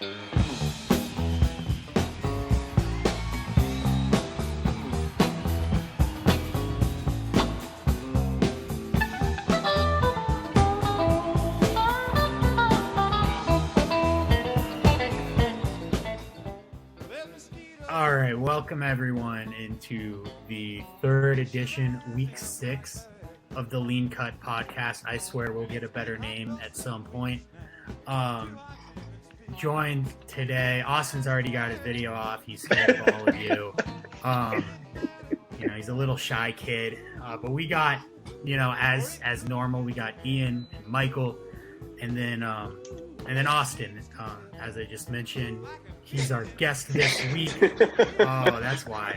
All right, welcome everyone into the third edition, week 6 of the Lean Cut podcast. I swear we'll get a better name at some point. Joined today, Austin's already got his video off. He's scared of all of you. He's a little shy kid, but we got, as normal, we got Ian and Michael, and then Austin, as I just mentioned. He's our guest this week. Oh, that's why.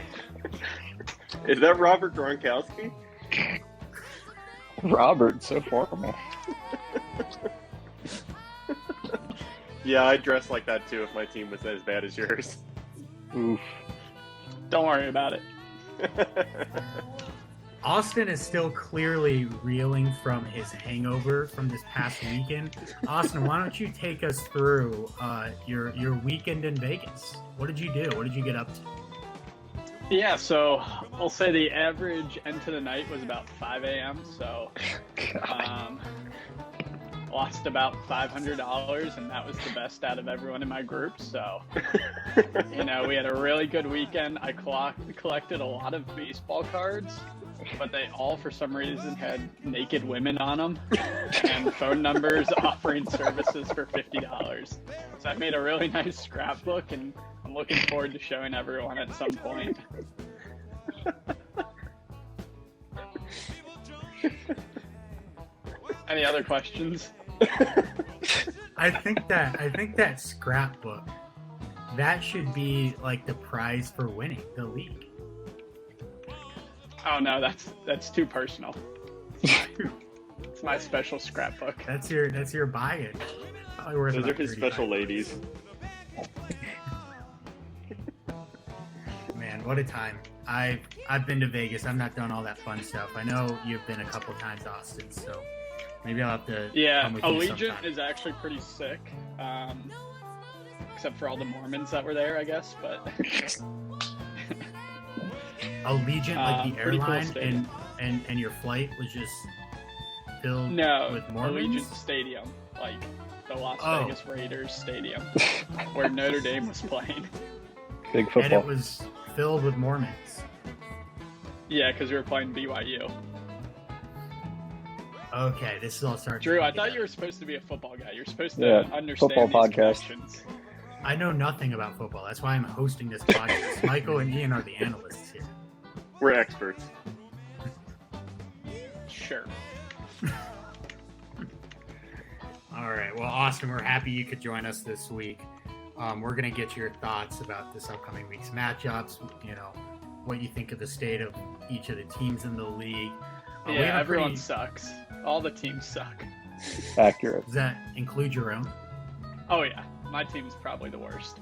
Is that Robert Gronkowski? Robert, so formal. Yeah, I'd dress like that too if my team was as bad as yours. Oof. Don't worry about it. Austin is still clearly reeling from his hangover from this past weekend. Austin, why don't you take us through your weekend in Vegas? What did you do? What did you get up to? Yeah, so I'll say the average end to the night was about 5 a.m. So lost about $500, and that was the best out of everyone in my group. So, we had a really good weekend. I collected a lot of baseball cards, but they all, for some reason, had naked women on them and phone numbers offering services for $50. So I made a really nice scrapbook, and I'm looking forward to showing everyone at some point. Any other questions? I think that scrapbook, that should be like the prize for winning the league. Oh no, that's too personal. It's my special scrapbook. That's your buy-in. Probably worth Those about are his $35. special ladies. Man, what a time. I've been to Vegas. I've not done all that fun stuff. I know you've been a couple times, Austin, so maybe I'll have to come with you Allegiant sometime. is actually pretty sick. Except for all the Mormons that were there, I guess, but Allegiant, like the pretty cool airline, stadium. and your flight was just filled no, with Mormons? Allegiant Stadium, like the Las Oh. Vegas Raiders Stadium, where Notre Dame was playing. Big And football. it was filled with Mormons. Yeah, because we were playing BYU. Okay, this is all starting. Drew, to I get thought together. you were supposed to be a football guy. You're supposed to Yeah, understand football these podcast. connections. I know nothing about football. That's why I'm hosting this podcast. Michael and Ian are the analysts here. We're experts. Sure. All right. Well, Austin, we're happy you could join us this week. We're going to get your thoughts about this upcoming week's matchups, what you think of the state of each of the teams in the league. We Yeah, have a everyone pretty- sucks. All the teams suck. Accurate. Does that include your own? Oh yeah, my team's probably the worst.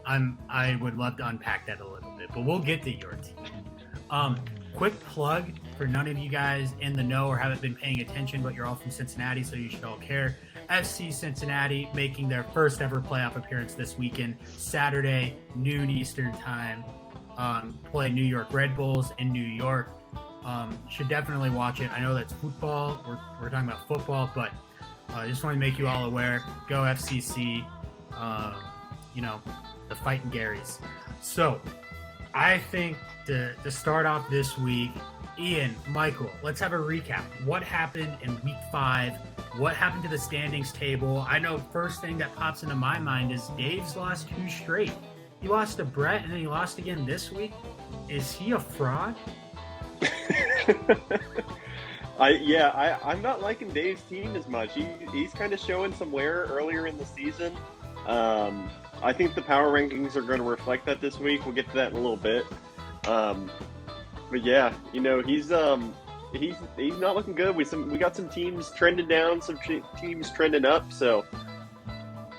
I would love to unpack that a little bit, but we'll get to your team. Quick plug for none of you guys in the know or haven't been paying attention, but you're all from Cincinnati, so you should all care. FC Cincinnati making their first ever playoff appearance this weekend, Saturday, noon Eastern time. Play New York Red Bulls in New York. Should definitely watch it. I know that's football. We're talking about football, but I just want to make you all aware. Go FCC. The Fighting Garys. So, I think to start off this week, Ian, Michael, let's have a recap. What happened in week 5? What happened to the standings table? I know first thing that pops into my mind is Dave's lost 2 straight. He lost to Brett and then he lost again this week. Is he a fraud? I'm not liking Dave's team as much. He's kind of showing some wear earlier in the season. I think the power rankings are going to reflect that this week. We'll get to that in a little bit. But yeah, he's not looking good. We got some teams trending down, some teams trending up. So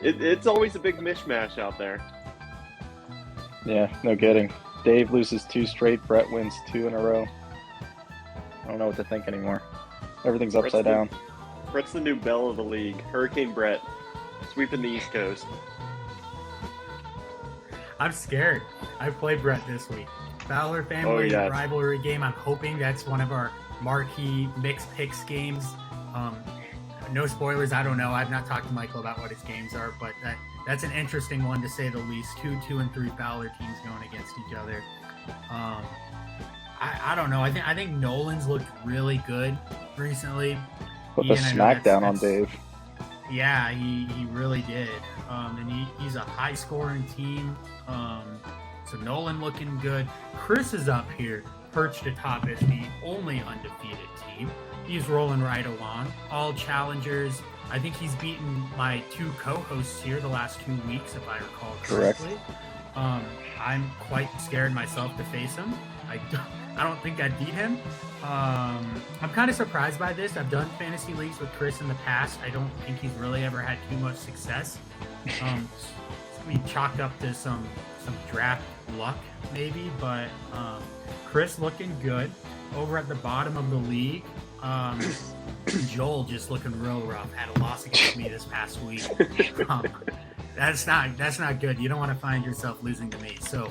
it's always a big mishmash out there. Yeah, no kidding. Dave loses 2 straight. Brett wins 2 in a row. I don't know what to think anymore. Everything's upside down. Brett's the new belle of the league. Hurricane Brett, sweeping the East Coast. I'm scared. I played Brett this week. Fowler family rivalry game. I'm hoping that's one of our marquee mixed picks games. No spoilers. I don't know. I've not talked to Michael about what his games are, but that's an interesting one to say the least. 2 and 3 Fowler teams going against each other. I don't know. I think Nolan's looked really good recently. Put the smackdown on Dave. Yeah, he really did. And he's a high scoring team. So Nolan looking good. Chris is up here, perched atop as the only undefeated team. He's rolling right along. All challengers. I think he's beaten my 2 co-hosts here the last 2 weeks, if I recall correctly. I'm quite scared myself to face him. I don't think I'd beat him. I'm kind of surprised by this. I've done fantasy leagues with Chris in the past. I don't think he's really ever had too much success. It's going to be chalked up to some draft luck maybe, but Chris looking good. Over at the bottom of the league, Joel just looking real rough. Had a loss against me this past week. That's not good. You don't want to find yourself losing to me. So,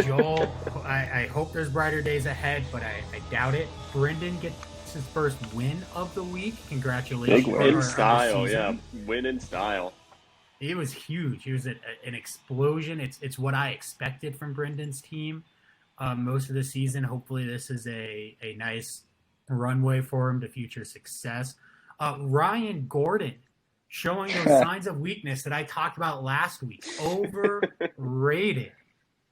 Joel, I hope there's brighter days ahead, but I doubt it. Brendan gets his first win of the week. Congratulations. Big win. In style, yeah. Win in style. It was huge. It was an explosion. It's what I expected from Brendan's team most of the season. Hopefully this is a nice runway for him to future success. Ryan Gordon showing those signs of weakness that I talked about last week. Overrated.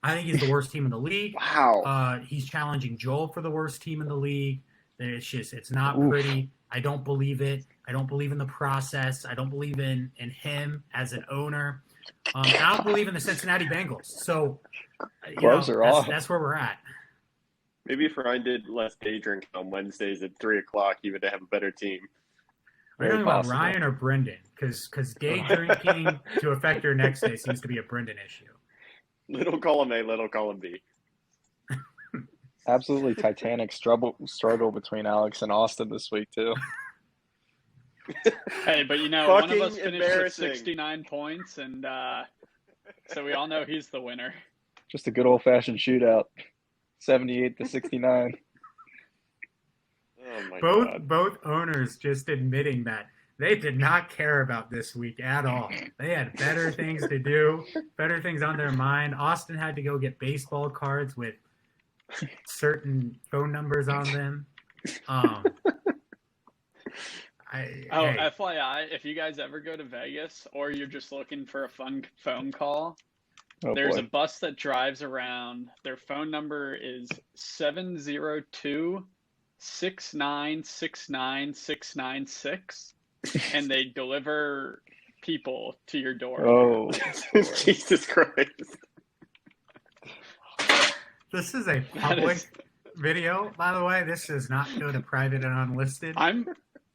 I think he's the worst team in the league. Wow. He's challenging Joel for the worst team in the league. It's not pretty. I don't believe it. I don't believe in the process. I don't believe in him as an owner. I don't believe in the Cincinnati Bengals. So, Gloves are off. That's where we're at. Maybe if Ryan did less day drinking on Wednesdays at 3 o'clock, he would have a better team. Are you talking about Ryan or Brendan? Because day drinking to affect your next day seems to be a Brendan issue. Little column A, little column B. Absolutely titanic struggle between Alex and Austin this week, too. Hey, but one of us finished with 69 points, and so we all know he's the winner. Just a good old-fashioned shootout, 78-69. Oh my God. Both owners just admitting that they did not care about this week at all. They had better things to do, better things on their mind. Austin had to go get baseball cards with certain phone numbers on them. FYI, if you guys ever go to Vegas or you're just looking for a fun phone call, there's a bus that drives around. Their phone number is 702-6969696, and they deliver people to your door. Oh, Jesus Christ. This is a public video, by the way. This does not go to private and unlisted. I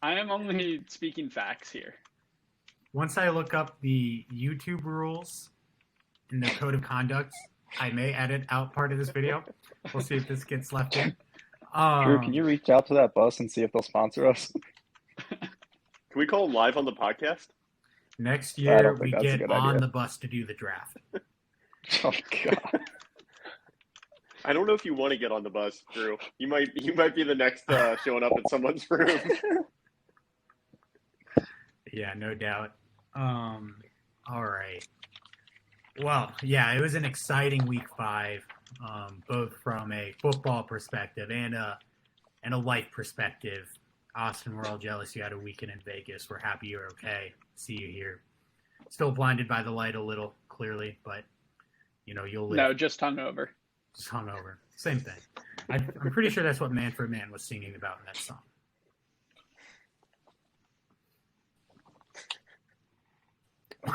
am only speaking facts here. Once I look up the YouTube rules in the code of conduct, I may edit out part of this video. We'll see if this gets left in. Drew, can you reach out to that bus and see if they'll sponsor us? Can we call him live on the podcast? Next year, we get on the bus to do the draft. Oh, God. I don't know if you want to get on the bus, Drew. You might be the next showing up at someone's room. Yeah, no doubt. All right. Well, yeah, it was an exciting week 5, both from a football perspective and a life perspective. Austin, we're all jealous you had a weekend in Vegas. We're happy you're okay. See you here. Still blinded by the light a little, clearly, but you'll live. No, just hungover. Just hungover. Same thing. I'm pretty sure that's what Manfred Mann was singing about in that song.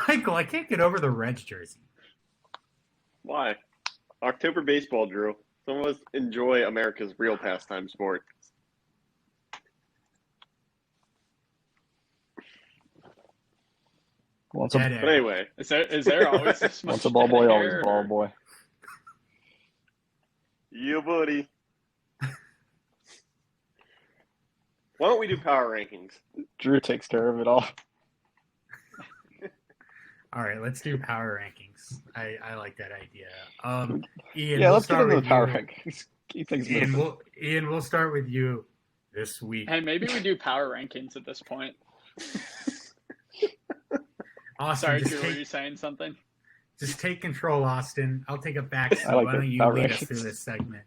Michael, I can't get over the Reds jersey. Why? October baseball, Drew. Some of us enjoy America's real pastime sport. But anyway. Is there always this much once a ball boy, always hair, a ball boy. Yeah, buddy. Why don't we do power rankings? Drew takes care of it all. All right, let's do power rankings. I like that idea. Ian, Yeah, we'll let's get start into the with power you. rankings. Keep things Ian, moving. we'll start with you this week. Hey, maybe we do power rankings at this point. Austin, Sorry, Drew, were you saying something? just take control, Austin. I'll take a back seat. I like Why the don't you power lead us rankings. through this segment?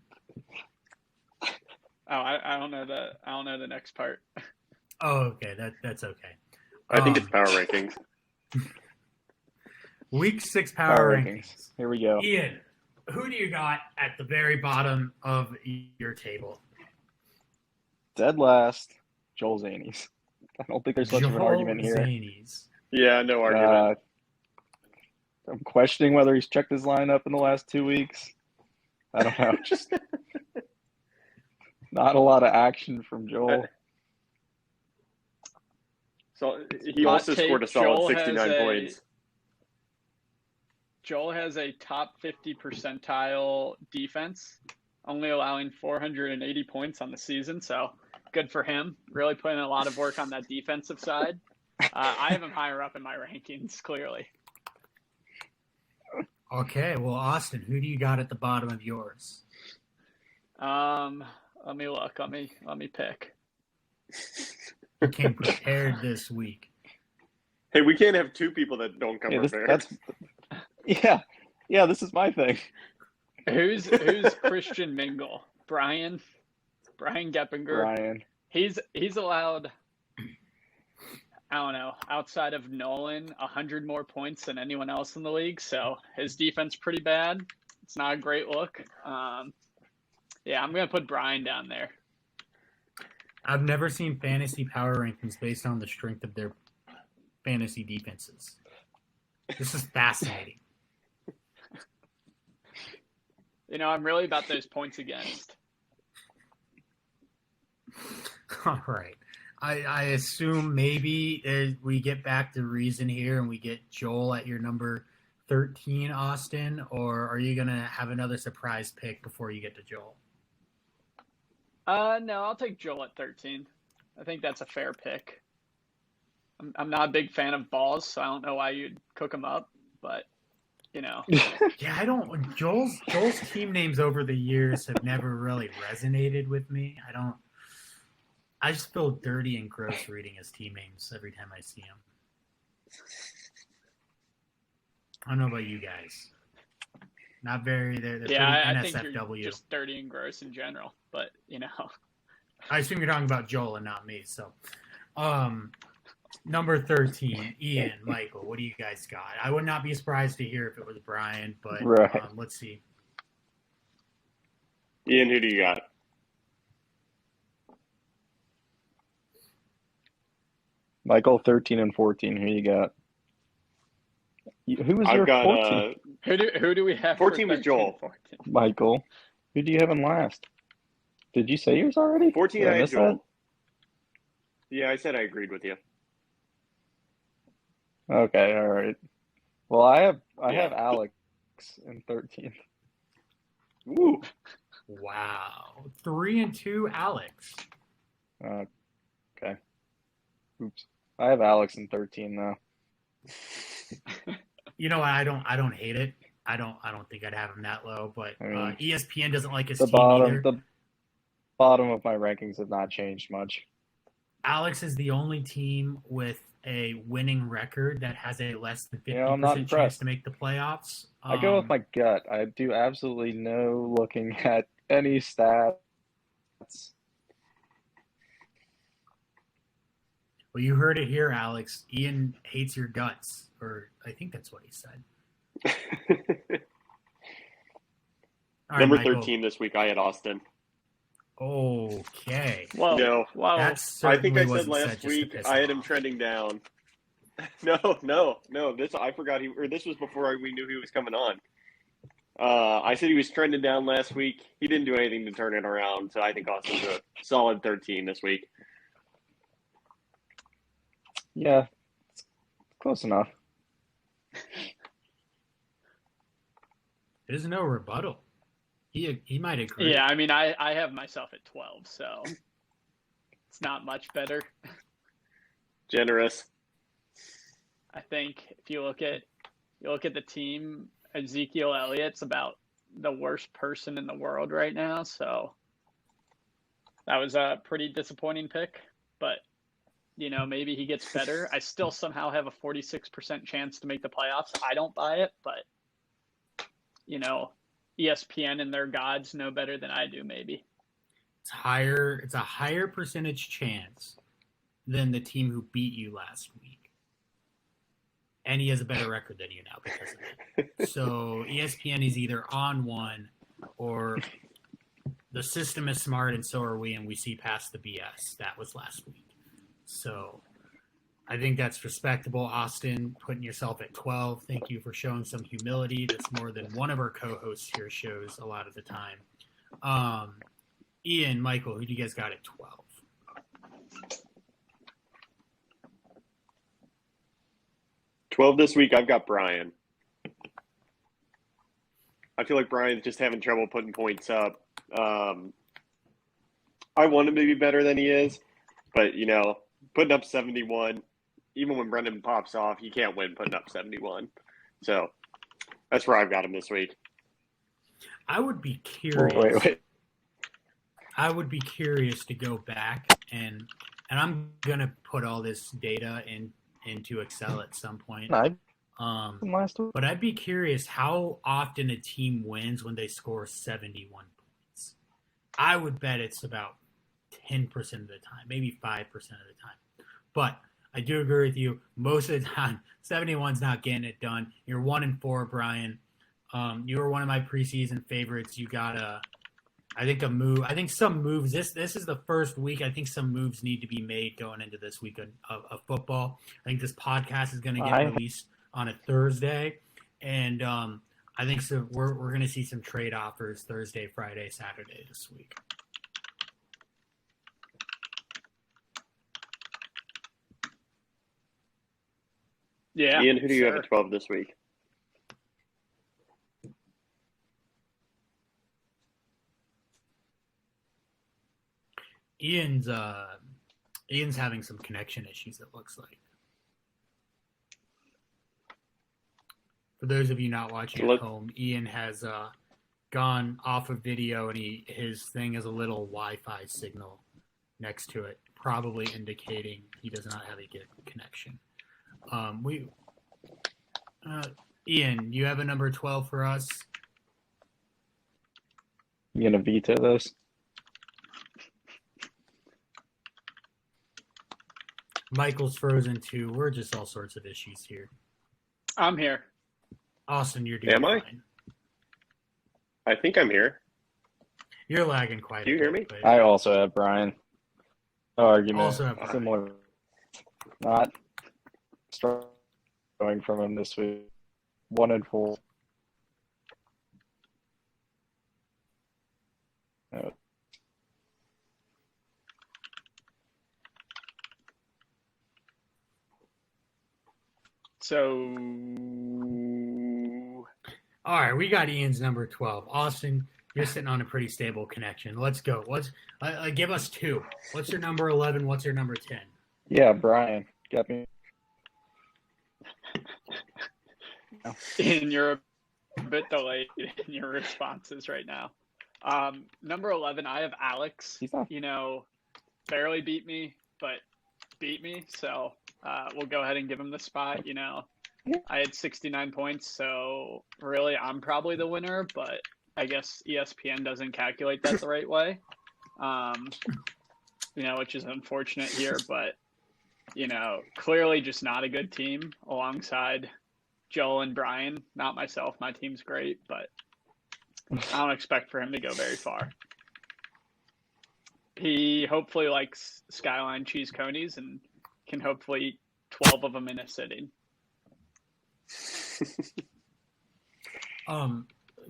Oh, I don't know the next part. Oh, okay. That's okay. I think it's power rankings. Week 6 power rankings. Here we go. Ian, who do you got at the very bottom of your table? Dead last, Joel Zanies. I don't think there's much of an argument here. Zanies. Yeah, no argument. I'm questioning whether he's checked his lineup in the last 2 weeks. I don't know. Just not a lot of action from Joel. So he Hot also take, scored a solid Joel 69 points. Joel has a top 50 percentile defense, only allowing 480 points on the season. So good for him. Really putting a lot of work on that defensive side. I have him higher up in my rankings, clearly. Okay, well, Austin, who do you got at the bottom of yours? Let me look. Let me pick. You came prepared this week. Hey, we can't have two people that don't come Yeah, prepared. this is my thing. Who's Christian Mingle? Brian Geppinger. Ryan. He's allowed, I don't know, outside of Nolan, 100 more points than anyone else in the league. So his defense pretty bad. It's not a great look. Yeah, I'm gonna put Brian down there. I've never seen fantasy power rankings based on the strength of their fantasy defenses. This is fascinating. I'm really about those points against. All right. I assume maybe we get back to reason here and we get Joel at your number 13, Austin, or are you going to have another surprise pick before you get to Joel? No, I'll take Joel at 13. I think that's a fair pick. I'm not a big fan of balls, so I don't know why you'd cook them up, but Yeah, I don't. Joel's team names over the years have never really resonated with me. I just feel dirty and gross reading his team names every time I see him. I don't know about you guys. Not very. They're pretty I think NSFW. you're just dirty and gross in general, but I assume you're talking about Joel and not me. So, number 13, Ian, Michael. What do you guys got? I would not be surprised to hear if it was Brian, but Right. Let's see. Ian, who do you got? Michael, 13 and 14. Who you got? Who was your I've got 14? who do we have? 14 for was Joel. 14? Michael. Who do you have in last? Did you say yours already? 14 Did I had miss Joel. Yeah, I said I agreed with you. that? Okay, all right. Well, I have Yeah. Alex in 13. Woo. Wow. 3 and 2, Alex. Okay. Oops. I have Alex in 13 though. I don't hate it. I don't think I'd have him that low, but I mean, ESPN doesn't like his The team either. bottom of my rankings have not changed much. Alex is the only team with a winning record that has a less than 50% I'm not chance impressed. to make the playoffs. I go with my gut. I do absolutely no looking at any stats. Well, you heard it here, Alex. Ian hates your guts, or I think that's what he said. All right, Number Michael. 13 this week, I had Austin. Okay. Whoa, No. whoa. That I think certainly I said wasn't last just to week piss I had him off. trending down. No. This I forgot this was before we knew he was coming on. I said he was trending down last week. He didn't do anything to turn it around, so I think Austin's a solid 13 this week. Yeah, it's close enough. There's no rebuttal. He might agree. Yeah, I mean, I have myself at 12, so It's not much better. Generous. I think if you look at the team, Ezekiel Elliott's about the worst person in the world right now. So that was a pretty disappointing pick, but maybe he gets better. I still somehow have a 46% chance to make the playoffs. I don't buy it, but ESPN and their gods know better than I do, maybe. It's a higher percentage chance than the team who beat you last week. And he has a better record than you now because of it. So ESPN is either on one or the system is smart and so are we, and we see past the BS. That was last week. So I think that's respectable. Austin, putting yourself at 12. Thank you for showing some humility. That's more than one of our co-hosts here shows a lot of the time. Ian, Michael, who do you guys got at 12? This week, I've got Brian. I feel like Brian's just having trouble putting points up. I want him to be better than he is, but, putting up 71, even when Brendan pops off, you can't win putting up 71. So that's where I've got him this week. I would be curious. Wait. I would be curious to go back and I'm gonna put all this data into Excel at some point. Last week. But I'd be curious how often a team wins when they score 71 points. I would bet it's about 10% of the time, maybe 5% of the time. But I do agree with you. Most of the time, 71's not getting it done. You're 1-4, Brian. You were one of my preseason favorites. You got a move. I think some moves. This is the first week. I think some moves need to be made going into this week of football. I think this podcast is going to get released on a Thursday, and I think so. We're going to see some trade offers Thursday, Friday, Saturday this week. Yeah. Ian, who do you have at 12 this week? Ian's having some connection issues, it looks like. For those of you not watching at home, Ian has gone off of video and his thing has a little Wi-Fi signal next to it, probably indicating he does not have a good connection. Ian, you have a number 12 for us? You gonna veto this? Michael's frozen too. We're just all sorts of issues here. I'm here. Austin, you're doing fine. I think I'm here. You're lagging quite a bit. Do you hear me? I also have Brian. Argument. Also have Brian. Similar. Not going from him this week. 1-4. So, all right, we got Ian's number 12. Austin, you're sitting on a pretty stable connection. Let's go. Give us two. What's your number 11? What's your number 10? Yeah, Brian. Got me. Ian, you're a bit delayed in your responses right now. Number 11, I have Alex. He's not. Barely beat me, but beat me. So we'll go ahead and give him the spot. I had 69 points, so really I'm probably the winner, but I guess ESPN doesn't calculate that the right way, which is unfortunate here, but, clearly just not a good team alongside Joel and Brian. Not myself. My team's great, but I don't expect for him to go very far. He hopefully likes Skyline cheese conies and can hopefully eat 12 of them in a sitting.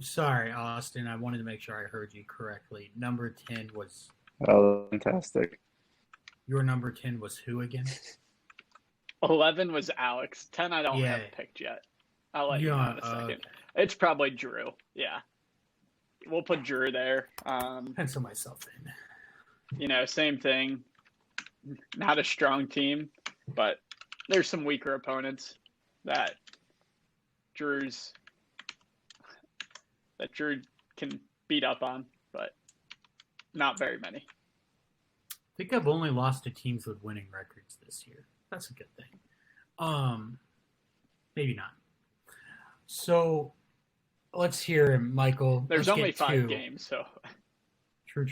Sorry, Austin. I wanted to make sure I heard you correctly. Number 10 was... Oh, fantastic. Your number 10 was who again? 11 was Alex. 10 I don't have picked yet. I'll let you know in a second. Okay. It's probably Drew. Yeah. We'll put Drew there. Pencil myself in. Same thing. not a strong team, but there's some weaker opponents that Drew can beat up on, but not very many. I think I've only lost to teams with winning records this year. That's a good thing. Maybe not. So let's hear Michael. There's let's only get 5 two. games, so True.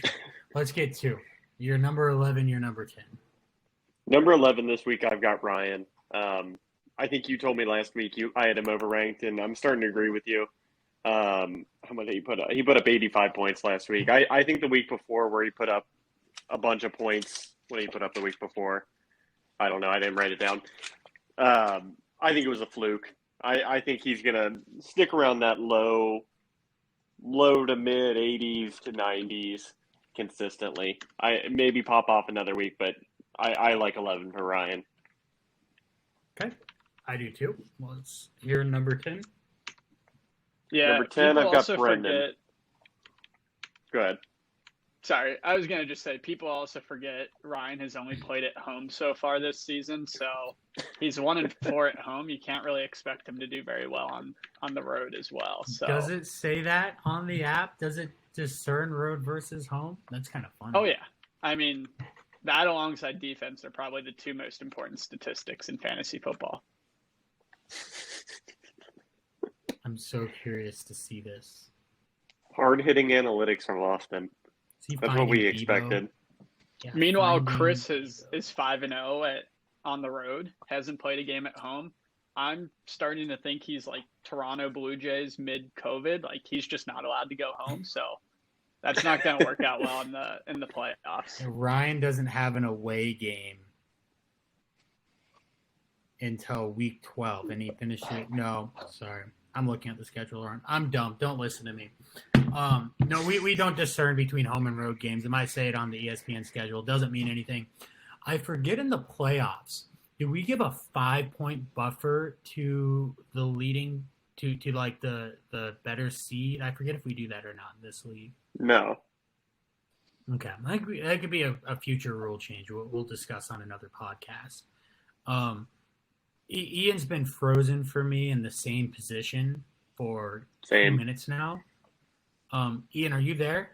Let's get 2. You're number 11. You're number 10. Number 11 this week, I've got Ryan. I think you told me last week I had him overranked, and I'm starting to agree with you. How much did he put up? He put up 85 points last week. I think the week before where he put up a bunch of points, what did he put up the week before? I don't know. I didn't write it down. I think it was a fluke. I think he's going to stick around that low to mid 80s to 90s consistently. I maybe pop off another week, but I like 11 for Ryan. Okay. I do too. Let's hear number 10. yeah. Number 10, people I've got also Brendan. Go ahead. Sorry, I was going to just say people also forget Ryan has only played at home so far this season, so he's 1-4 at home. You can't really expect him to do very well on the road as well. So Does it say that on the app? Does it discern road versus home? That's kind of fun. Oh yeah, I mean that alongside defense are probably the 2 most important statistics in fantasy football. I'm so curious to see this. Hard-hitting analytics from Austin. Is he That's what finding we Debo? expected. Yeah, Meanwhile, finding- Chris is 5-0 on the road, hasn't played a game at home. I'm starting to think he's like Toronto Blue Jays mid-COVID, like he's just not allowed to go home. So that's not going to work out well in the playoffs. Ryan doesn't have an away game until week 12, and he finished it. No, sorry. I'm looking at the schedule. I'm dumb. Don't listen to me. No, we don't discern between home and road games. It might say it on the ESPN schedule. It doesn't mean anything. I forget in the playoffs, did we give a 5-point buffer to the leading to like the better seed? I forget if we do that or not in this league. No. Okay, that could be a future rule change. We'll discuss on another podcast. Ian's been frozen for me in the same position for 2 Same. minutes now. Ian, are you there?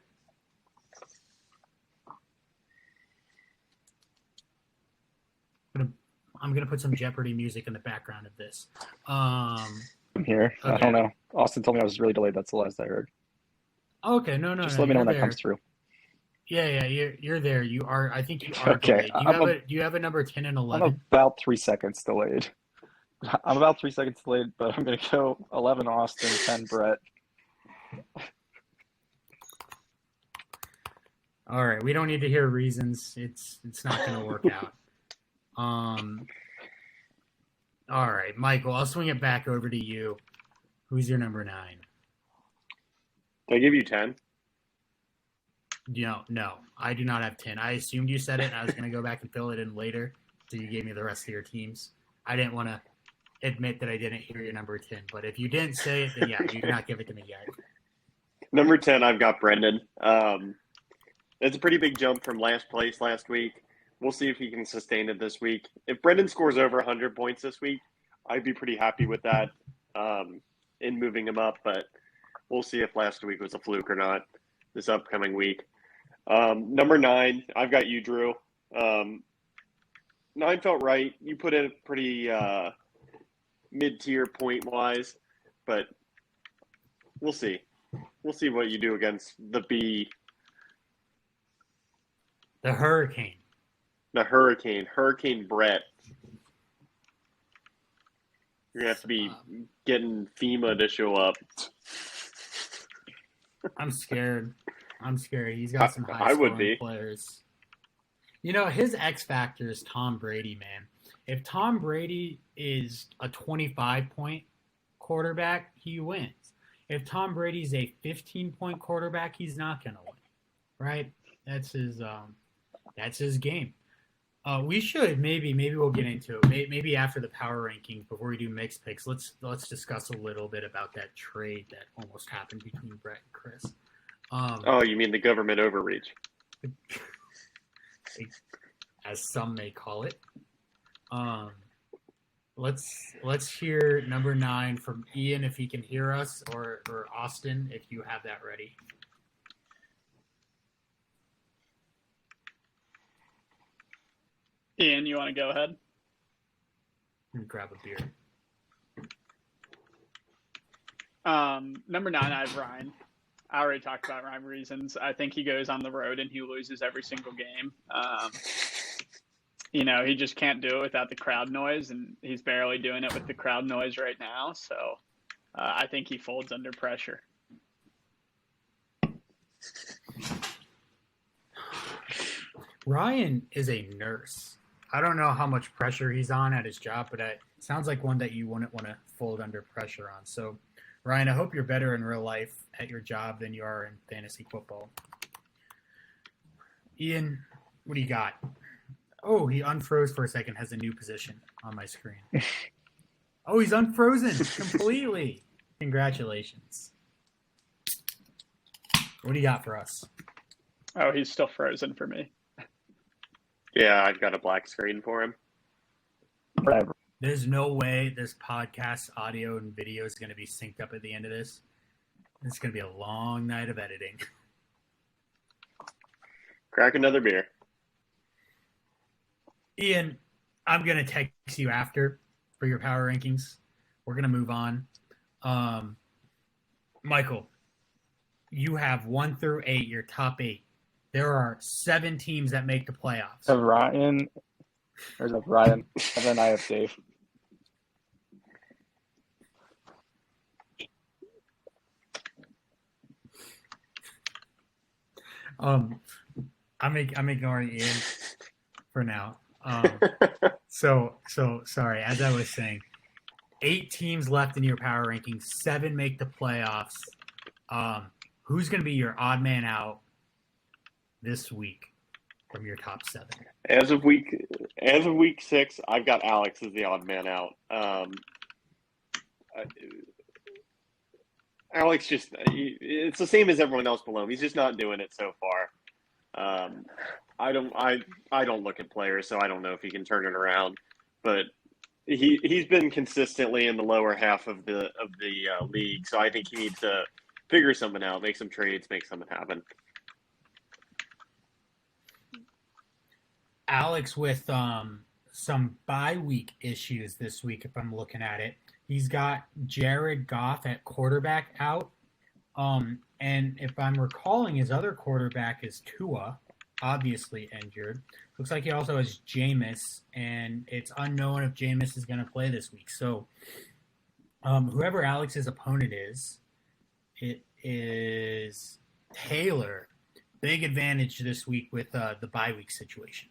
I'm gonna put some Jeopardy music in the background of this. I'm here. I Okay. don't know. Austin told me I was really delayed. That's the last I heard. Okay, no, Just let me know when that comes through. Yeah, you're there. You are. I think you are. Okay, delayed. Do you have a number 10 and I'm 11? about 3 seconds delayed. I'm about 3 seconds delayed, but I'm going to go 11 Austin, 10 Brett. All right, we don't need to hear reasons. It's not going to work out. All right, Michael, I'll swing it back over to you. Who's your number 9? Did I give you 10? No, I do not have 10. I assumed you said it, and I was going to go back and fill it in later, so you gave me the rest of your teams. I didn't want to admit that I didn't hear your number 10, but if you didn't say it, then yeah, you do not give it to me yet. Number 10, I've got Brendan. It's a pretty big jump from last place last week. We'll see if he can sustain it this week. If Brendan scores over 100 points this week, I'd be pretty happy with that in moving him up, but we'll see if last week was a fluke or not this upcoming week. Number 9, I've got you, Drew. 9 felt right. You put in pretty mid-tier point-wise, but we'll see. We'll see what you do against the B. The Hurricane. The Hurricane Brett. You're going to have to be getting FEMA to show up. I'm scared. He's got some I would high-scoring be. players. You know, his X factor is Tom Brady, man. If Tom Brady is a 25-point quarterback, he wins. If Tom Brady's a 15-point quarterback, he's not going to win, right? That's his game. We should maybe we'll get into it. Maybe after the power rankings, before we do mixed picks, let's discuss a little bit about that trade that almost happened between Brett and Chris. Oh, you mean the government overreach? as some may call it. Let's hear number 9 from Ian if he can hear us, or Austin if you have that ready. Ian, you want to go ahead? And grab a beer. Number 9, I have Ryan. I already talked about rhyme reasons. I think he goes on the road and he loses every single game. He just can't do it without the crowd noise, and he's barely doing it with the crowd noise right now. So I think he folds under pressure. Ryan is a nurse. I don't know how much pressure he's on at his job, but it sounds like one that you wouldn't want to fold under pressure on. So, Ryan, I hope you're better in real life at your job than you are in fantasy football. Ian, what do you got? Oh, he unfroze for a second, has a new position on my screen. Oh, he's unfrozen completely. Congratulations. What do you got for us? Oh, he's still frozen for me. Yeah, I've got a black screen for him. Forever. There's no way this podcast audio and video is going to be synced up at the end of this. It's going to be a long night of editing. Crack another beer. Ian, I'm going to text you after for your power rankings. We're going to move on. Michael, you have 1 through 8, your top 8. There are 7 teams that make the playoffs. Of Ryan, there's of Ryan, and then I have Dave. I'm ignoring Ian for now. So sorry. As I was saying, 8 teams left in your power rankings. 7 make the playoffs. Who's going to be your odd man out this week from your top 7? As of week 6, I've got Alex as the odd man out. Alex it's the same as everyone else below him. He's just not doing it so far. I don't look at players, so I don't know if he can turn it around. But he's been consistently in the lower half of the league, so I think he needs to figure something out, make some trades, make something happen. Alex with some bye week issues this week, if I'm looking at it. He's got Jared Goff at quarterback out. And if I'm recalling, his other quarterback is Tua, obviously injured. Looks like he also has Jameis, and it's unknown if Jameis is going to play this week. So whoever Alex's opponent is, it is Taylor. Big advantage this week with the bye week situation.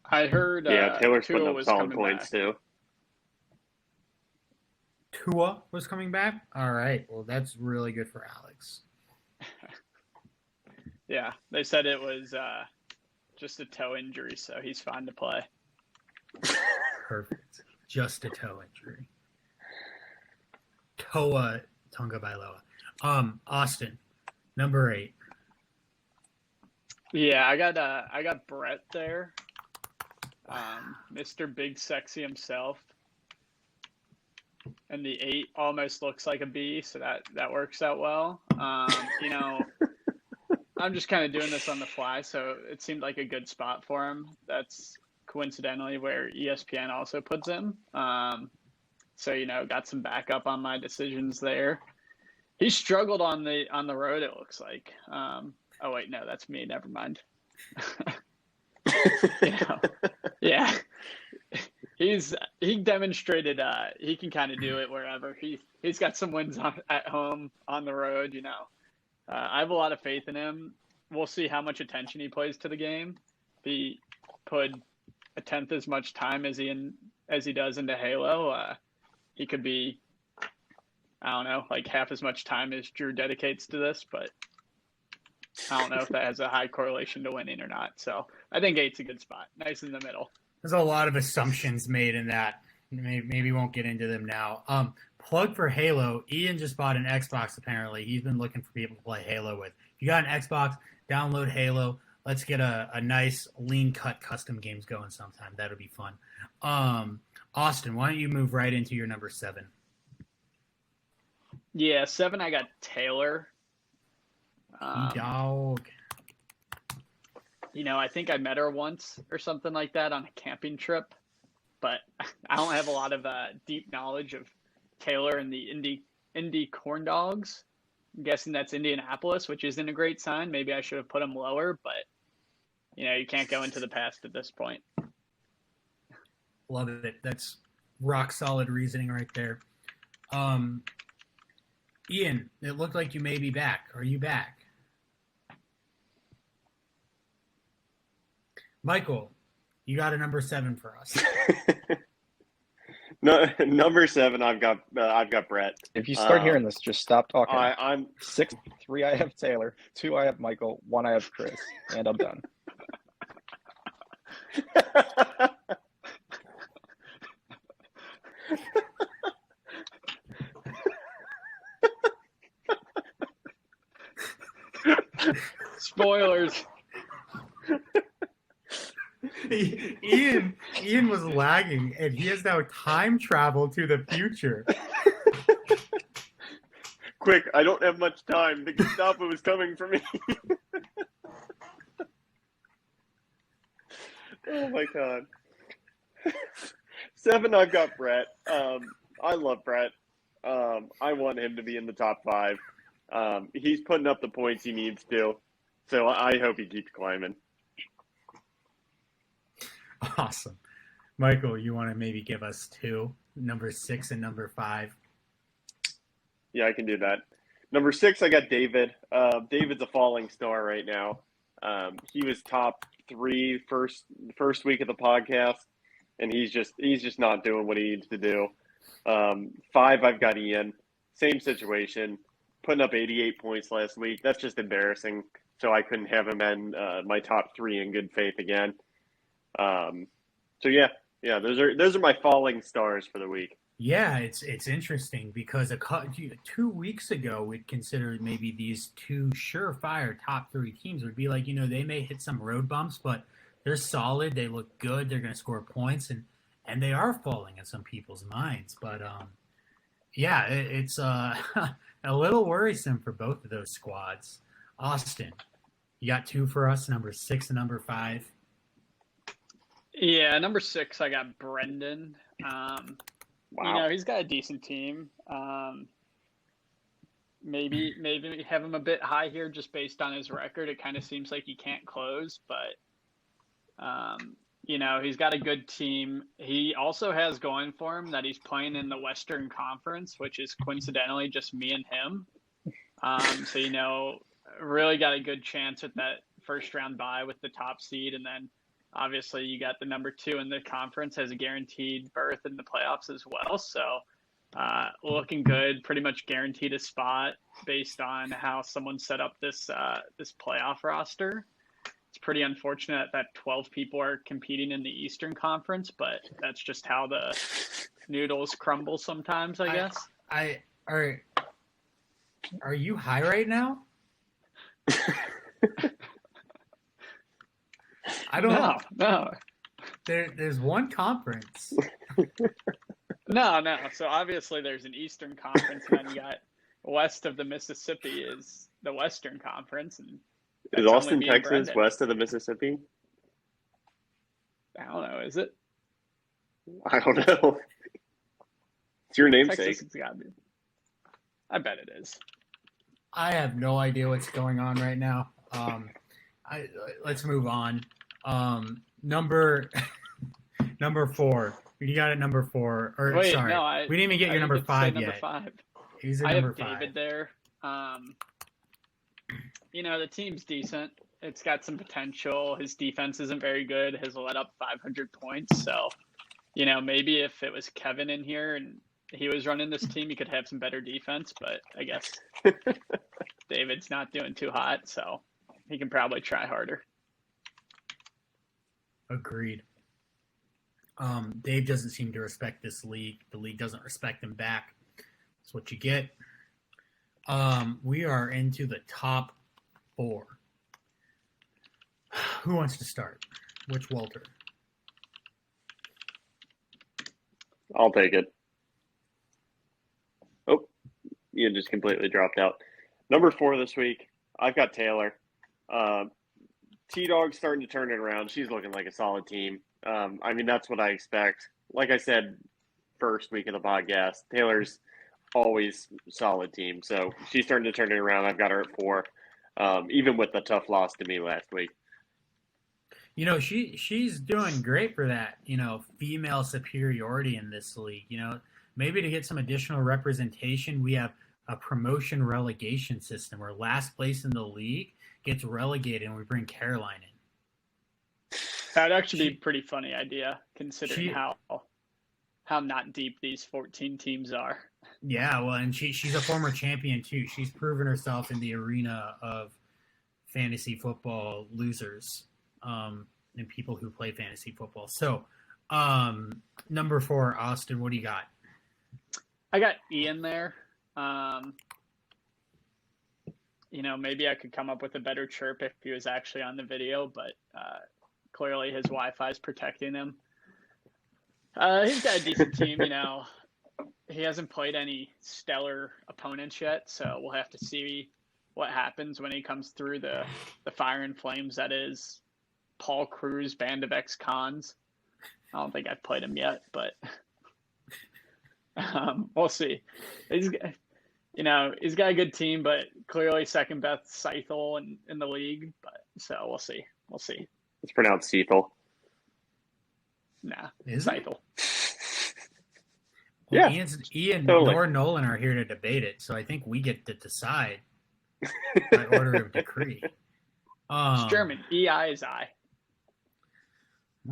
I heard Taylor's Tua putting up was solid coming points back. too. Tua was coming back? All right. Well, that's really good for Alex. Yeah, they said it was just a toe injury, so he's fine to play. Perfect. Just a toe injury. Toa Tonga Bailoa. Austin, number 8. Yeah, I got Brett there. Mr. Big Sexy himself. And the 8 almost looks like a B, so that works out well. I'm just kind of doing this on the fly, so it seemed like a good spot for him. That's coincidentally where ESPN also puts him. So got some backup on my decisions there. He struggled on the road, it looks like. Oh wait, no, that's me. Never mind. Yeah. He demonstrated he can kind of do it wherever. He's got some wins at home, on the road. I have a lot of faith in him. We'll see how much attention he plays to the game. If he put a tenth as much time as he does into Halo, he could be, I don't know, like half as much time as Drew dedicates to this. But I don't know if that has a high correlation to winning or not. So I think 8's a good spot, nice in the middle. There's a lot of assumptions made in that. Maybe won't get into them now. Plug for Halo. Ian just bought an Xbox, apparently. He's been looking for people to play Halo with. If you got an Xbox, download Halo. let's get a nice lean cut custom games going sometime. That'll be fun. Austin, why don't you move right into your number 7? Yeah, 7. I got Taylor. Dog. I think I met her once or something like that on a camping trip, but I don't have a lot of deep knowledge of Taylor and the Indy Corn Dogs. I'm guessing that's Indianapolis, which isn't a great sign. Maybe I should have put him lower, but you can't go into the past at this point. Love it. That's rock solid reasoning right there. Ian, it looked like you may be back. Are you back? Michael, you got a number 7 for us. No, number 7. I've got Brett. If you start hearing this, just stop talking. I'm 6, 3. I have Taylor. 2. I have Michael. 1. I have Chris, and I'm done. Spoilers. Ian was lagging, and he has now time traveled to the future. Quick, I don't have much time. The Gestapo is coming for me. Oh my god. 7, I've got Brett. I love Brett. I want him to be in the top 5. He's putting up the points he needs to, so I hope he keeps climbing. Awesome. Michael, you want to maybe give us 2, number 6 and number 5? Yeah, I can do that. Number 6, I got David. David's a falling star right now. He was top 3 first week of the podcast, and he's just not doing what he needs to do. 5, I've got Ian. Same situation, putting up 88 points last week. That's just embarrassing. So I couldn't have him in my top 3 in good faith again. So yeah, those are my falling stars for the week. Yeah, it's interesting because 2 weeks ago we'd considered maybe these 2 surefire top 3 teams would be like, they may hit some road bumps, but they're solid, they look good, they're going to score points, and they are falling in some people's minds. But yeah, it's a little worrisome for both of those squads. Austin, you got 2 for us, number 6 and number 5. Yeah, number 6, I got Brendan. Wow. He's got a decent team. Maybe have him a bit high here just based on his record. It kind of seems like he can't close, but he's got a good team. He also has going for him that he's playing in the Western Conference, which is coincidentally just me and him. So really got a good chance at that first round bye with the top seed, and then obviously you got the number 2 in the conference has a guaranteed berth in the playoffs as well. So looking good, pretty much guaranteed a spot based on how someone set up this playoff roster. It's pretty unfortunate that 12 people are competing in the Eastern Conference, but that's just how the noodles crumble sometimes, I guess. Are you high right now? I don't know. No. There's one conference. No. So obviously there's an Eastern Conference, and then you got west of the Mississippi is the Western Conference. And is Austin, Texas west of the Mississippi? I don't know. Is it? I don't know. It's your namesake. Texas, it's gotta be. I bet it is. I have no idea what's going on right now. Let's move on. Number 4. You got it, number 4. Or wait, sorry, no, we didn't even get your number 5 number yet. 5. He's at I number have 5. David there. The team's decent. It's got some potential. His defense isn't very good. Has let up 500 points. So, maybe if it was Kevin in here and he was running this team, he could have some better defense. But I guess David's not doing too hot, so he can probably try harder. Agreed. Dave doesn't seem to respect this league. The league doesn't respect him back. That's what you get. We are into the top 4. Who wants to start? Which Walter? I'll take it. Oh, Ian just completely dropped out. Number 4 this week, I've got Taylor. T-Dog's starting to turn it around. She's looking like a solid team. I mean, that's what I expect. Like I said, first week of the podcast, Taylor's always solid team. So she's starting to turn it around. I've got her at 4, even with the tough loss to me last week. You know, she's doing great for that, you know, female superiority in this league. You know, maybe to get some additional representation, we have a promotion relegation system where last place in the league gets relegated and we bring Caroline in. That'd actually be a pretty funny idea, considering how not deep these 14 teams are. Yeah, well, and she's a former champion too. She's proven herself in the arena of fantasy football losers, and people who play fantasy football. So, number 4, Austin, what do you got? I got Ian there. You know, maybe I could come up with a better chirp if he was actually on the video, but clearly his Wi-Fi is protecting him. He's got a decent team, you know. He hasn't played any stellar opponents yet, so we'll have to see what happens when he comes through the fire and flames that is Paul Cruz, Band of Ex-Cons. I don't think I've played him yet, but we'll see. He's got a good team, but clearly second best Scythel in the league. But so we'll see. It's pronounced Seathel. Nah, Is it? Scythel. Well, Yeah, Ian totally. nor Nolan are here to debate it, so I think we get to decide by order of decree. It's German. EI is I.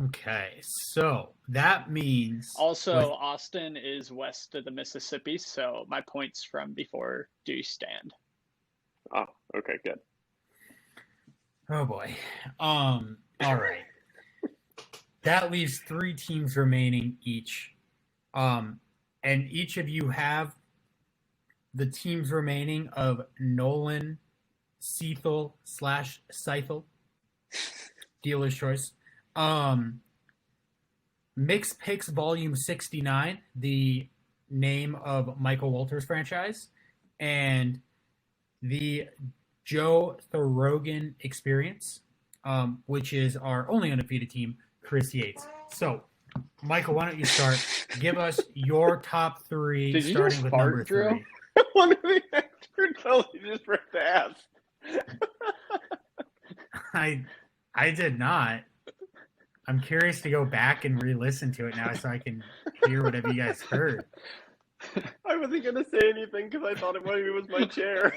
Okay, so that means Also, Austin is west of the Mississippi, so my points from before do stand. Oh, okay, good. Oh boy. All right. That leaves 3 teams remaining each. And each of you have the teams remaining of Nolan, Seathel / Scythel. Dealer's choice. Mixed Picks Volume 69, the name of Michael Walters' franchise, and the Joe Thorogan Experience, which is our only undefeated team, Chris Yates. So, Michael, why don't you start? Give us your top 3, Did you starting just with fart, number Drew? 3. One of the experts totally just ripped the ass. I did not. I'm curious to go back and re-listen to it now so I can hear whatever you guys heard. I wasn't gonna say anything because I thought it maybe was my chair.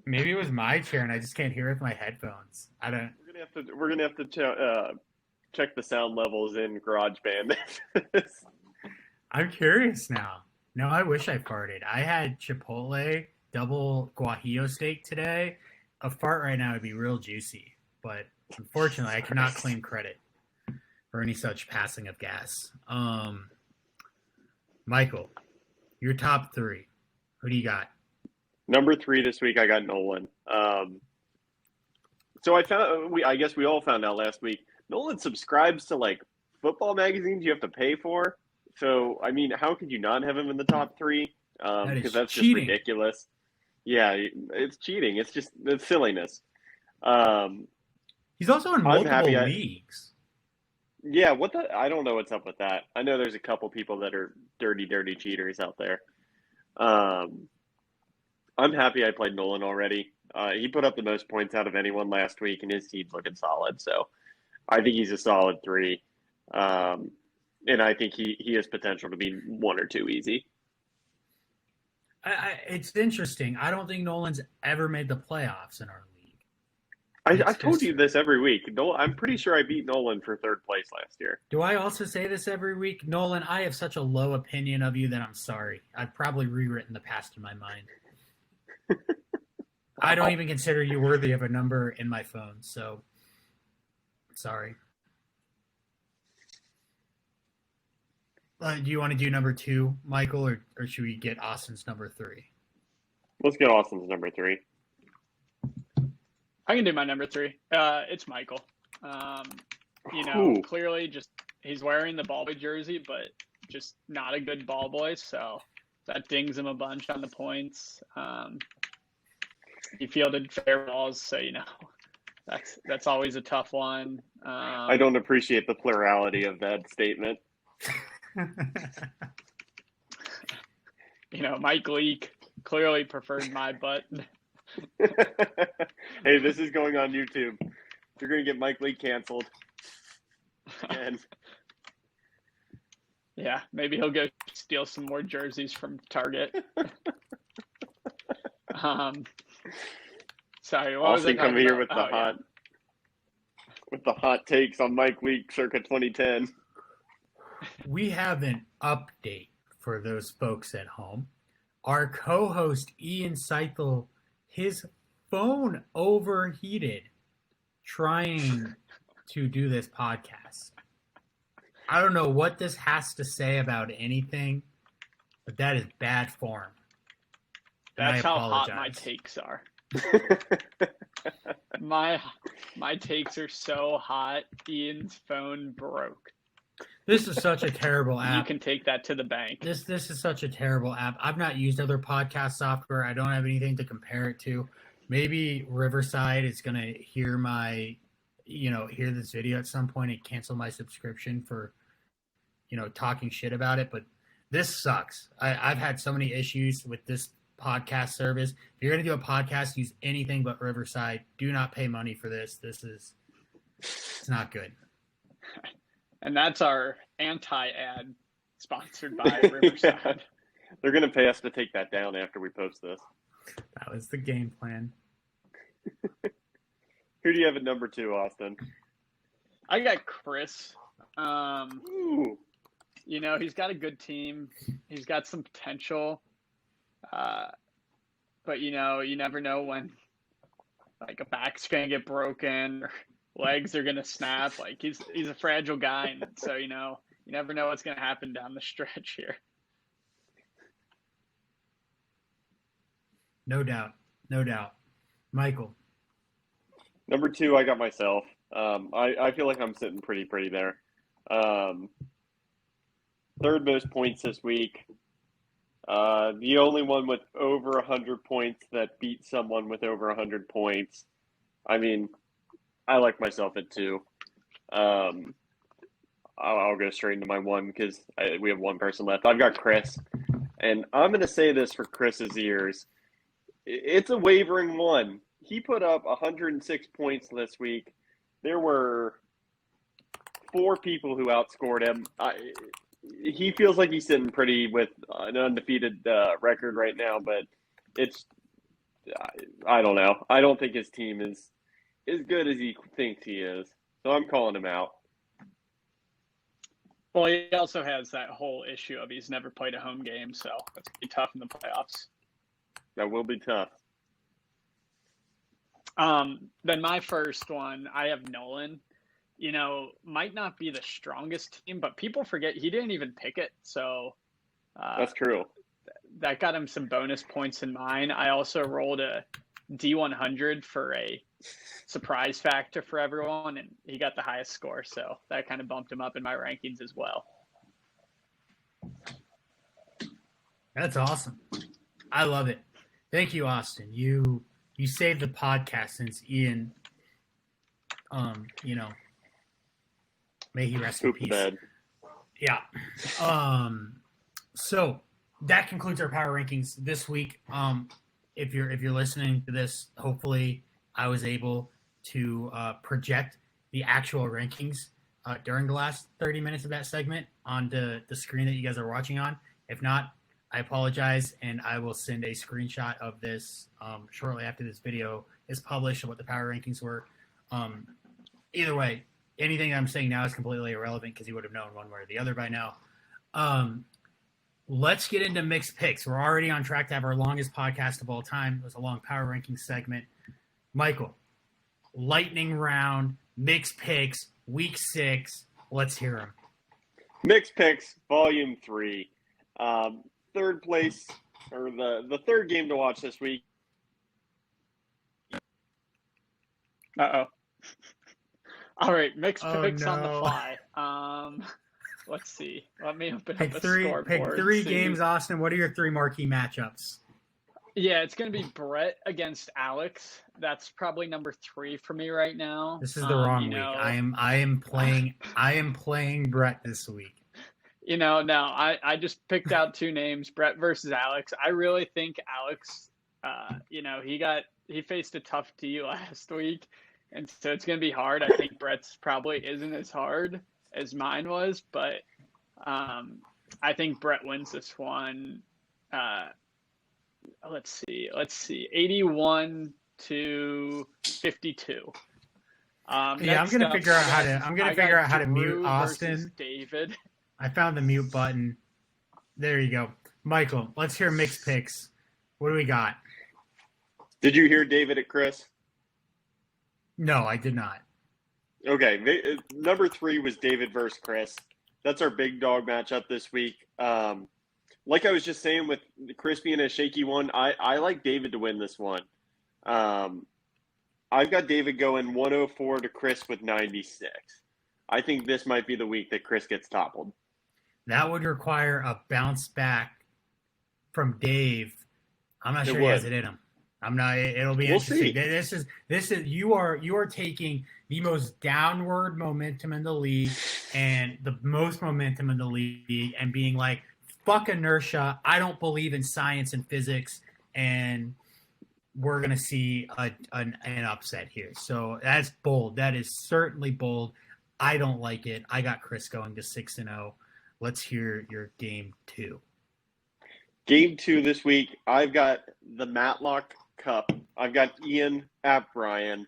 Maybe it was my chair and I just can't hear with my headphones. I don't. We're gonna have to check the sound levels in GarageBand. I'm curious now. No, I wish I farted. I had Chipotle double guajillo steak today. A fart right now would be real juicy, but unfortunately, I cannot claim credit for any such passing of gas. Michael, your top 3. Who do you got? Number 3 this week, I got Nolan. So I guess we all found out last week. Nolan subscribes to like football magazines you have to pay for. So I mean, how could you not have him in the top 3? Because that's cheating. just ridiculous. Yeah, it's cheating. It's silliness. He's also in multiple leagues. Yeah, I don't know what's up with that. I know there's a couple people that are dirty cheaters out there. I'm happy I played Nolan already. He put up the most points out of anyone last week, and his team's looking solid. So I think he's a solid 3. And I think he has potential to be 1 or 2 easy. It's interesting. I don't think Nolan's ever made the playoffs in our league. I've told you this every week. I'm pretty sure I beat Nolan for 3rd place last year. Do I also say this every week? Nolan, I have such a low opinion of you that I'm sorry. I've probably rewritten the past in my mind. I don't even consider you worthy of a number in my phone, so sorry. Do you want to do number 2, Michael, or should we get Austin's number 3? Let's get Austin's number 3. I can do my number 3. It's Michael. Ooh. Clearly just he's wearing the ball boy jersey, but just not a good ball boy. So that dings him a bunch on the points. He fielded fair balls, so that's always a tough one. I don't appreciate the plurality of that statement. Mike Leake clearly preferred my butt. Hey, this is going on YouTube. You're going to get Mike Leake canceled. And yeah, maybe he'll go steal some more jerseys from Target. Sorry, what was I Austin talking coming here about? with the hot takes on Mike Leake circa 2010. We have an update for those folks at home. Our co-host Ian Seithel, his phone overheated trying to do this podcast. I don't know what this has to say about anything, but that is bad form. And That's I how hot apologize. my takes are. My takes are so hot, Ian's phone broke. This is such a terrible app. You can take that to the bank. This is such a terrible app. I've not used other podcast software. I don't have anything to compare it to. Maybe Riverside is going to hear hear this video at some point and cancel my subscription for, talking shit about it. But this sucks. I've had so many issues with this podcast service. If you're going to do a podcast, use anything but Riverside. Do not pay money for this. It's not good. And that's our anti-ad sponsored by Riverside. They're going to pay us to take that down after we post this. That was the game plan. Who do you have at number 2, Austin? I got Chris. Ooh. He's got a good team. He's got some potential. But, you never know when, a back's going to get broken or legs are going to snap. He's a fragile guy. And so, you never know what's going to happen down the stretch here. No doubt. Michael. Number 2, I got myself. I feel like I'm sitting pretty there. Third most points this week. The only one with over 100 points that beat someone with over 100 points. I mean, I like myself at 2. I'll go straight into my 1 because we have one person left. I've got Chris. And I'm going to say this for Chris's ears. It's a wavering 1. He put up 106 points this week. There were 4 people who outscored him. He feels like he's sitting pretty with an undefeated record right now, but I don't know. I don't think his team is as good as he thinks he is. So I'm calling him out. Well, he also has that whole issue of he's never played a home game, so it's going to be tough in the playoffs. That will be tough. Then my first one, I have Nolan. Might not be the strongest team, but people forget he didn't even pick it. So that's true. That got him some bonus points in mine. I also rolled a D100 for a surprise factor for everyone, and he got the highest score. So that kind of bumped him up in my rankings as well. That's awesome. I love it. Thank you, Austin. You saved the podcast since Ian, may he rest in peace. Bed. Yeah. So that concludes our power rankings this week. If you're listening to this, hopefully I was able to project the actual rankings during the last 30 minutes of that segment onto the screen that you guys are watching on. If not, I apologize, and I will send a screenshot of this shortly after this video is published of what the power rankings were. Either way, anything I'm saying now is completely irrelevant because you would have known one way or the other by now. Let's get into mixed picks. We're already on track to have our longest podcast of all time. It was a long power ranking segment. Michael, lightning round, mixed picks, week 6. Let's hear them. Mixed picks, volume 3. Third place, or the third game to watch this week. Uh-oh. All right, mixed Oh, picks on the no. fly. Let's see. Let me open Pick up a three. scoreboard. Pick three see. games, Austin. What are your three marquee matchups? Yeah, it's going to be Brett against Alex. That's probably number 3 for me right now. This is the wrong week. I am playing Brett this week. No, I just picked out 2 names, Brett versus Alex. I really think Alex, he faced a tough D last week, and so it's going to be hard. I think Brett's probably isn't as hard as mine was, but I think Brett wins this one. Let's see, 81-52. I'm gonna figure out how to mute Austin. David. I found the mute button. There you go, Michael. Let's hear mixed picks. What do we got? Did you hear David at Chris? No, I did not. Okay, number 3 was David versus Chris. That's our big dog matchup this week. Like I was just saying with Chris being a shaky one, I like David to win this one. I've got David going 104 to Chris with 96. I think this might be the week that Chris gets toppled. That would require a bounce back from Dave. I'm not sure he has it in him. I'm not. It'll be interesting. See. This is you are taking the most downward momentum in the league and the most momentum in the league and being like, fuck inertia. I don't believe in science and physics, and we're gonna see an upset here. So that's bold. That is certainly bold. I don't like it. I got Chris going to 6-0. Let's hear your game 2. Game 2 this week, I've got the Matlock Cup. I've got Ian at Brian.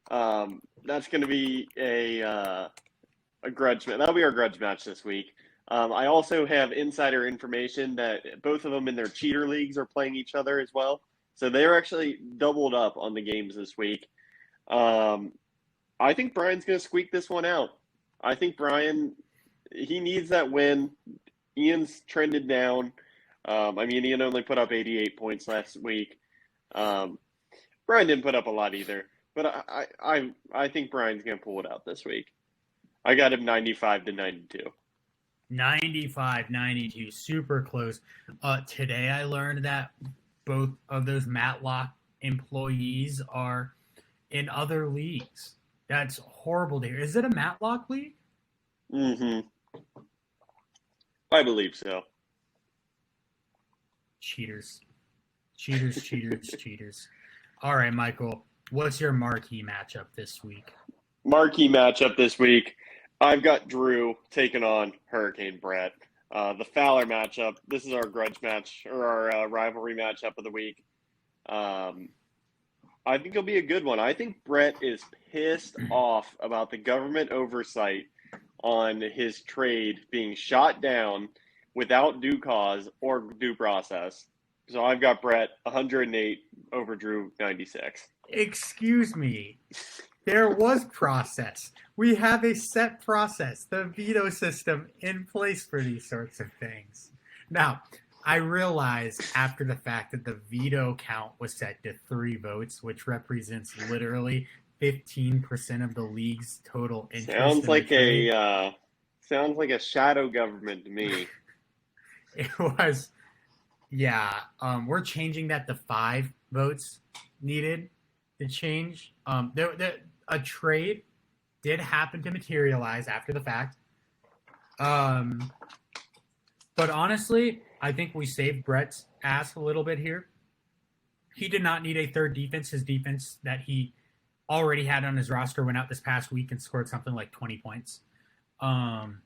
That's going to be a grudge match. That'll be our grudge match this week. I also have insider information that both of them in their cheater leagues are playing each other as well. So they're actually doubled up on the games this week. I think Brian's going to squeak this one out. I think Brian, he needs that win. Ian's trended down. Ian only put up 88 points last week. Brian didn't put up a lot either. But I think Brian's going to pull it out this week. I got him 95 to 92. 95-92, super close. Today I learned that both of those Matlock employees are in other leagues. That's horrible to hear. Is it a Matlock league? Mm-hmm. I believe so. Cheaters. All right, Michael, what's your marquee matchup this week? Marquee matchup this week. I've got Drew taking on Hurricane Brett. The Fowler matchup. This is our grudge match or our rivalry matchup of the week. I think it'll be a good one. I think Brett is pissed off about the government oversight on his trade being shot down without due cause or due process. So I've got Brett 108 over Drew 96. Excuse me. There was process. We have a set process, the veto system in place for these sorts of things. Now, I realized after the fact that the veto count was set to 3 votes, which represents literally 15% of the league's total interest. Sounds like a shadow government to me. It was, yeah. We're changing that to 5 votes needed to change. A trade did happen to materialize after the fact. But honestly, I think we saved Brett's ass a little bit here. He did not need a third defense. His defense that he already had on his roster went out this past week and scored something like 20 points. And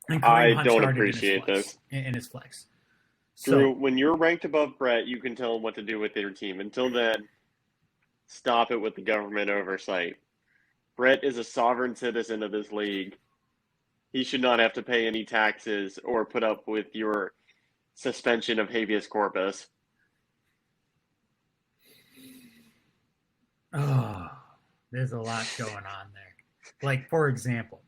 I don't appreciate this. In his flex. Drew, when you're ranked above Brett, you can tell him what to do with your team. Until then, stop it with the government oversight. Brett is a sovereign citizen of this league. He should not have to pay any taxes or put up with your suspension of habeas corpus. Oh, there's a lot going on there. Like, for example,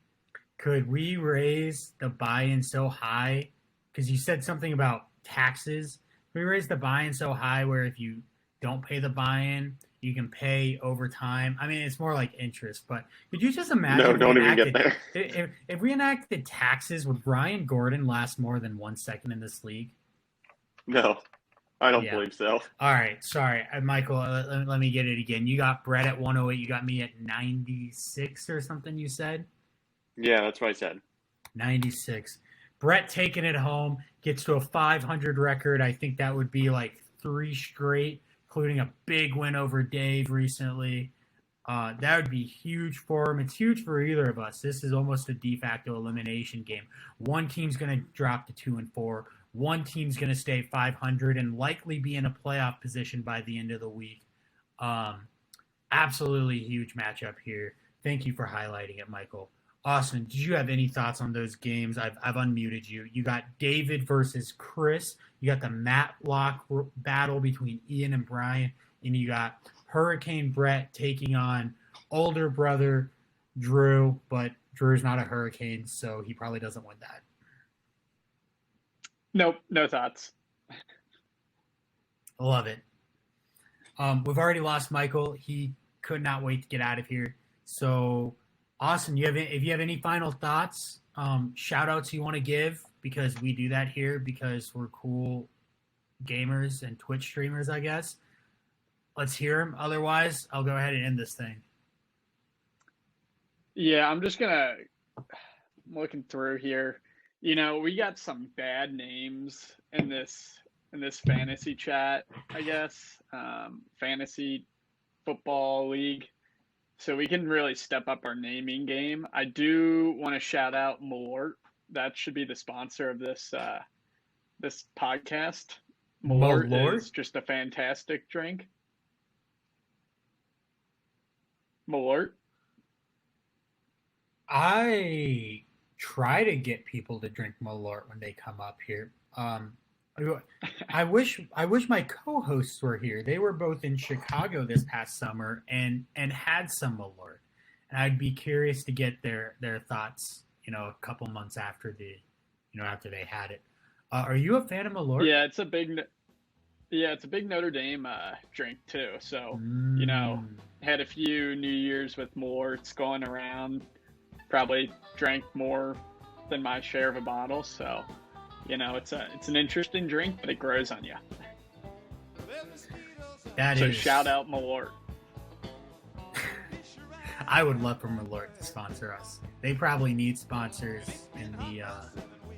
could we raise the buy-in so high? Because you said something about taxes. Could we raise the buy-in so high where if you don't pay the buy-in, You can pay over time. I mean, it's more like interest, but could you just imagine? No, if don't we even get enacted- there. If we enacted taxes, would Brian Gordon last more than 1 second in this league? No, I don't Yeah. believe so. All right, sorry, Michael. Let me get it again. You got Brett at 108. You got me at 96 or something. You said Yeah, that's what I said. 96. Brett taking it home, gets to a 500 record. I think that would be like 3 straight, including a big win over Dave recently. That would be huge for him. It's huge for either of us. This is almost a de facto elimination game. One team's going to drop to 2-4. One team's going to stay 500 and likely be in a playoff position by the end of the week. Absolutely huge matchup here. Thank you for highlighting it, Michael. Austin, did you have any thoughts on those games? I've unmuted you. You got David versus Chris. You got the Matlock battle between Ian and Brian. And you got Hurricane Brett taking on older brother Drew. But Drew's not a Hurricane, so he probably doesn't win that. Nope, no thoughts. I love it. We've already lost Michael. He could not wait to get out of here. So, Austin, if you have any final thoughts, shout outs you want to give, because we do that here because we're cool gamers and Twitch streamers, I guess. Let's hear them. Otherwise, I'll go ahead and end this thing. Yeah, I'm looking through here. You know, we got some bad names in this fantasy chat, I guess. Fantasy football league. So we can really step up our naming game. I do want to shout out Malort. That should be the sponsor of this podcast. Malort is just a fantastic drink. Malort. I try to get people to drink Malort when they come up here. I wish my co-hosts were here. They were both in Chicago this past summer and had some Malort, and I'd be curious to get their thoughts. A couple months after after they had it. Are you a fan of Malort? Yeah, it's a big Notre Dame drink too. So had a few New Year's with Malorts going around. Probably drank more than my share of a bottle. So. It's an interesting drink, but it grows on you. So shout out Malort. I would love for Malort to sponsor us. They probably need sponsors in the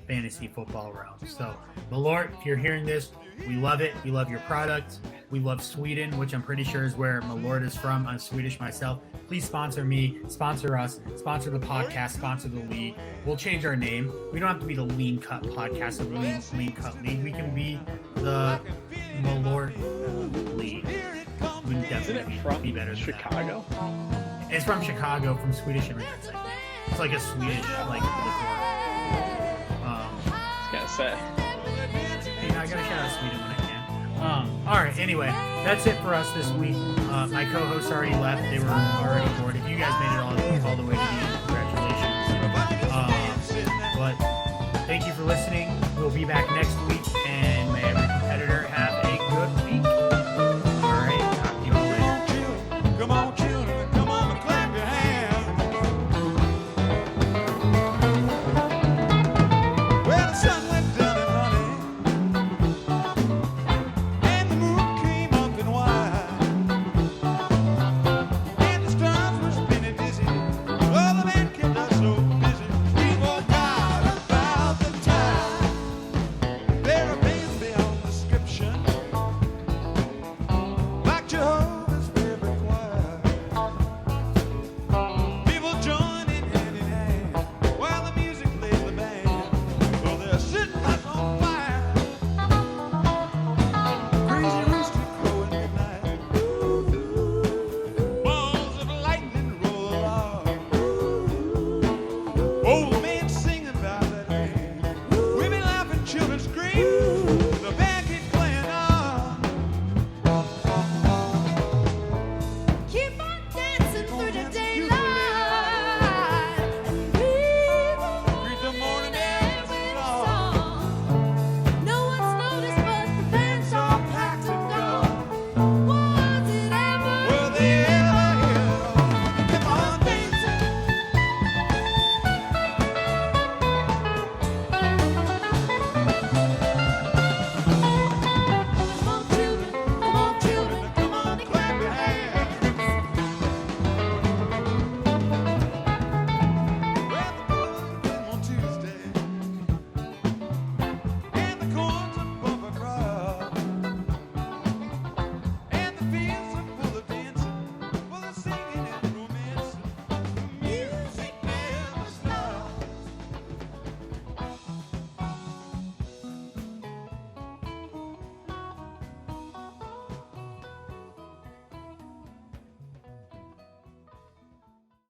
fantasy football realm. So Malort, if you're hearing this, we love it. We love your product. We love Sweden, which I'm pretty sure is where Malort is from. I'm Swedish myself. Please sponsor me, sponsor us, sponsor the podcast, sponsor the league. We'll change our name. We don't have to be the Lean Cut Podcast or the Lean Cut League. We can be the Malort League. We can definitely be better than Chicago? That. It's from Chicago, from Swedish immigrants, I think. It's like a Swedish, liquor. I was gonna say. I gotta shout out Sweden when I can. All right, anyway, that's it for us this week. My co-hosts already left. They were already bored. If you guys made it all the way to the end, congratulations. But thank you for listening. We'll be back next